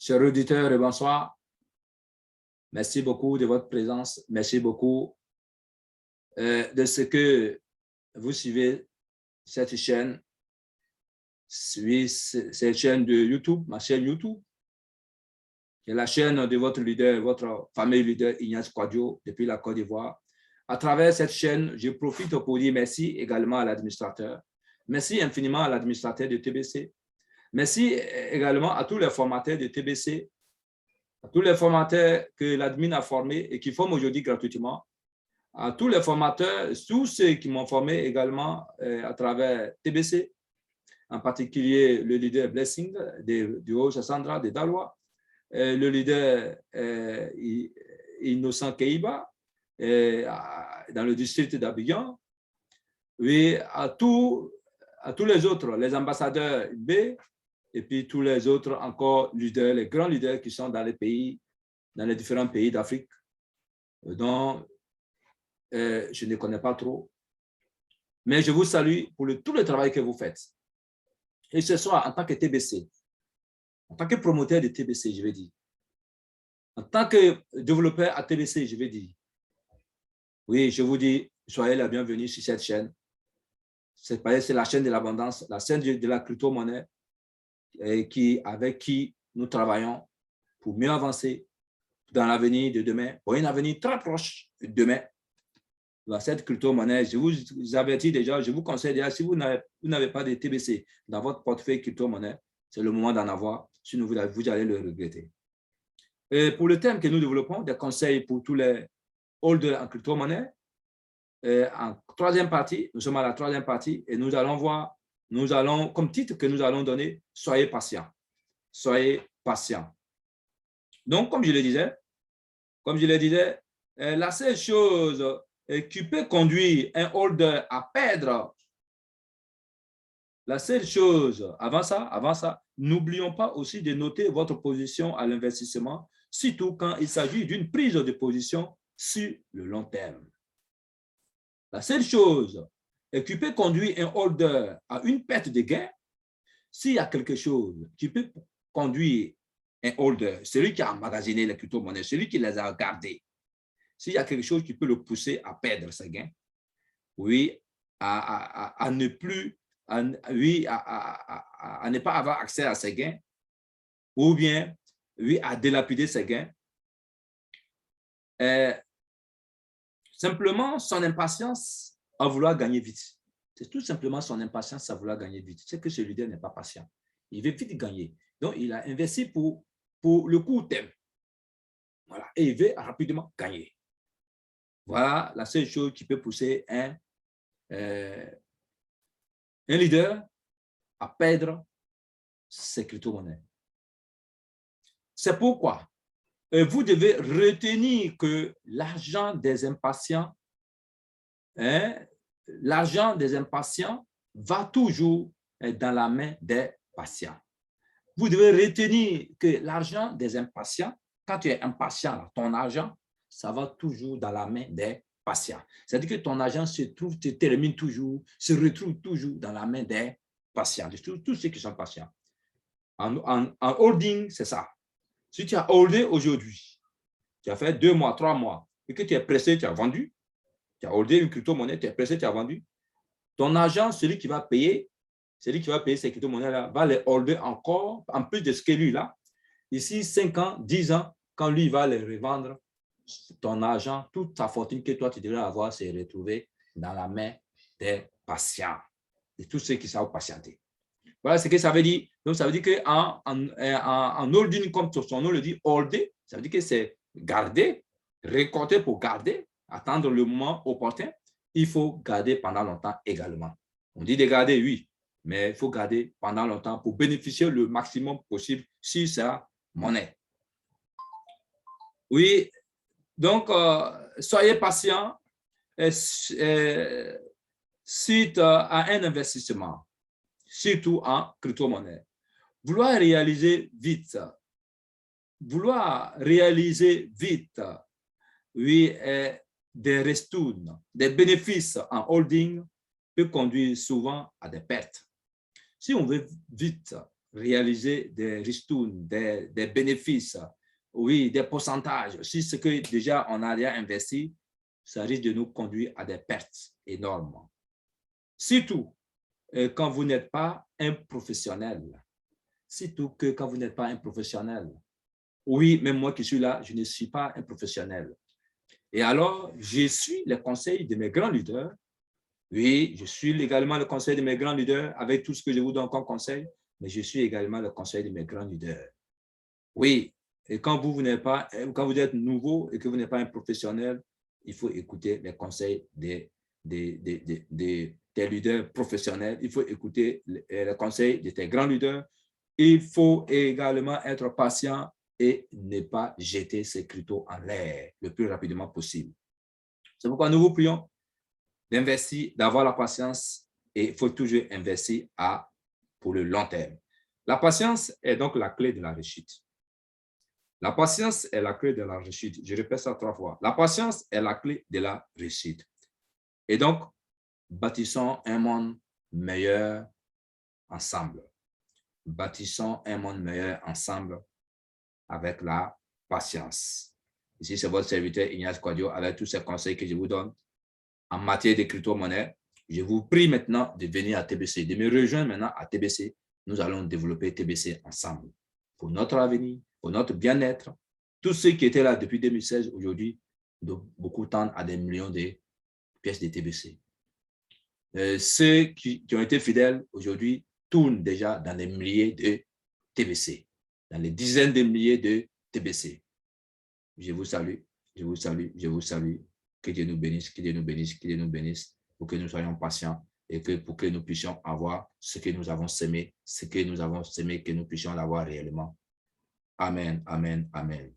Chers auditeurs, bonsoir. Merci beaucoup de votre présence. Merci beaucoup de ce que vous suivez cette chaîne. Cette chaîne de YouTube, ma chaîne YouTube, qui est la chaîne de votre leader, votre fameux leader Ignace Kouadio depuis la Côte d'Ivoire. À travers cette chaîne, je profite pour dire merci également à l'administrateur. Merci infiniment à l'administrateur de TBC. Merci également à tous les formateurs de TBC, à tous les formateurs que l'admin a formés et qui forment aujourd'hui gratuitement, à tous les formateurs, tous ceux qui m'ont formé également à travers TBC, en particulier le leader Blessing du Haut-Sassandra, de Daloa, le leader Innocent Keiba, dans le district d'Abidjan, et à tous les autres, les ambassadeurs B, et puis tous les autres encore leaders, les grands leaders qui sont dans les pays, dans les différents pays d'Afrique, dont je ne connais pas trop. Mais je vous salue pour tout le travail que vous faites. Et ce soir, en tant que TBC, en tant que promoteur de TBC, je vais dire, en tant que développeur à TBC, je vais dire, oui, je vous dis, soyez la bienvenue sur cette chaîne. C'est la chaîne de l'abondance, la chaîne de la crypto-monnaie avec qui nous travaillons pour mieux avancer dans l'avenir de demain, pour un avenir très proche de demain. Dans cette crypto-monnaie, je vous avertis déjà, je vous conseille déjà, si vous n'avez pas de TBC dans votre portefeuille crypto-monnaie, c'est le moment d'en avoir, sinon vous allez le regretter. Et pour le thème que nous développons, des conseils pour tous les holders en crypto-monnaie, en troisième partie, nous sommes à la troisième partie et nous allons voir, comme titre que nous allons donner, soyez patients. Soyez patients. Donc, comme je le disais, la seule chose qui peut conduire un holder à perdre, la seule chose, avant ça, n'oublions pas aussi de noter votre position à l'investissement, surtout quand il s'agit d'une prise de position sur le long terme. La seule chose qui peut conduire un holder à une perte de gain, s'il y a quelque chose qui peut conduire un holder, celui qui a emmagasiné les crypto-monnaies, celui qui les a gardées, s'il y a quelque chose qui peut le pousser à perdre ses gains, oui, à ne pas avoir accès à ses gains, ou bien, oui, à dilapider ses gains, simplement son impatience à vouloir gagner vite. C'est tout simplement son impatience à vouloir gagner vite. C'est que ce leader n'est pas patient. Il veut vite gagner. Donc, il a investi pour le court terme. Voilà. Et il veut rapidement gagner. Voilà la seule chose qui peut pousser un leader à perdre ses crypto-monnaies. C'est pourquoi vous devez retenir que l'argent des impatients, va toujours dans la main des patients. Vous devez retenir que l'argent des impatients, quand tu es impatient, ton argent, ça va toujours dans la main des patients. C'est-à-dire que ton argent se retrouve toujours dans la main des patients, de tous ceux qui sont patients. En holding, c'est ça. Si tu as holdé aujourd'hui, tu as fait 2 mois, 3 mois, et que tu es pressé, tu as vendu, tu as holdé une crypto-monnaie, tu es pressé, tu as vendu, ton argent, celui qui va payer ces crypto-monnaies-là, va les holder encore, en plus de ce que lui là. Ici, 5 ans, 10 ans, quand lui va les revendre, ton argent, toute ta fortune que toi, tu devrais avoir, s'est retrouvée dans la main des patients, de tous ceux qui savent patienter. Voilà ce que ça veut dire. Donc, ça veut dire qu'en holding, comme son nom le dit, holder, ça veut dire que c'est garder, récolter pour garder, attendre le moment opportun. Il faut garder pendant longtemps également. On dit de garder, oui, mais il faut garder pendant longtemps pour bénéficier le maximum possible sur sa monnaie. Oui, donc, soyez patient suite à un investissement, surtout en crypto-monnaie. Vouloir réaliser vite, oui, des restounes, des bénéfices en holding peut conduire souvent à des pertes. Si on veut vite réaliser des ristournes, des bénéfices, oui, des pourcentages. Si ce que déjà on a déjà investi, ça risque de nous conduire à des pertes énormes. Surtout quand vous n'êtes pas un professionnel. Surtout que quand vous n'êtes pas un professionnel. Oui, même moi qui suis là, je ne suis pas un professionnel. Et alors, je suis les conseils de mes grands leaders. Oui, je suis également le conseil de mes grands leaders avec tout ce que je vous donne comme conseil, mais je suis également le conseil de mes grands leaders. Oui, et quand vous êtes nouveau et que vous n'êtes pas un professionnel, il faut écouter les conseils des leaders professionnels. Il faut écouter les conseils de tes grands leaders. Il faut également être patient et ne pas jeter ses criteaux en l'air le plus rapidement possible. C'est pourquoi nous vous prions d'investir, d'avoir la patience et il faut toujours investir pour le long terme. La patience est donc la clé de la réussite. La patience est la clé de la réussite. Je répète ça 3 fois. La patience est la clé de la réussite. Et donc, bâtissons un monde meilleur ensemble. Bâtissons un monde meilleur ensemble avec la patience. Ici, c'est votre serviteur Ignace Quadio avec tous ces conseils que je vous donne en matière de crypto-monnaie. Je vous prie maintenant de venir à TBC, de me rejoindre maintenant à TBC. Nous allons développer TBC ensemble pour notre avenir, pour notre bien-être. Tous ceux qui étaient là depuis 2016, aujourd'hui, beaucoup tendent à des millions de pièces de TBC. Ceux qui ont été fidèles aujourd'hui tournent déjà dans des milliers de TBC, dans les dizaines de milliers de TBC. Je vous salue, je vous salue, je vous salue. Que Dieu nous bénisse, que Dieu nous bénisse, que Dieu nous bénisse, pour que nous soyons patients et pour que nous puissions avoir ce que nous avons semé, que nous puissions l'avoir réellement. Amen, amen, amen.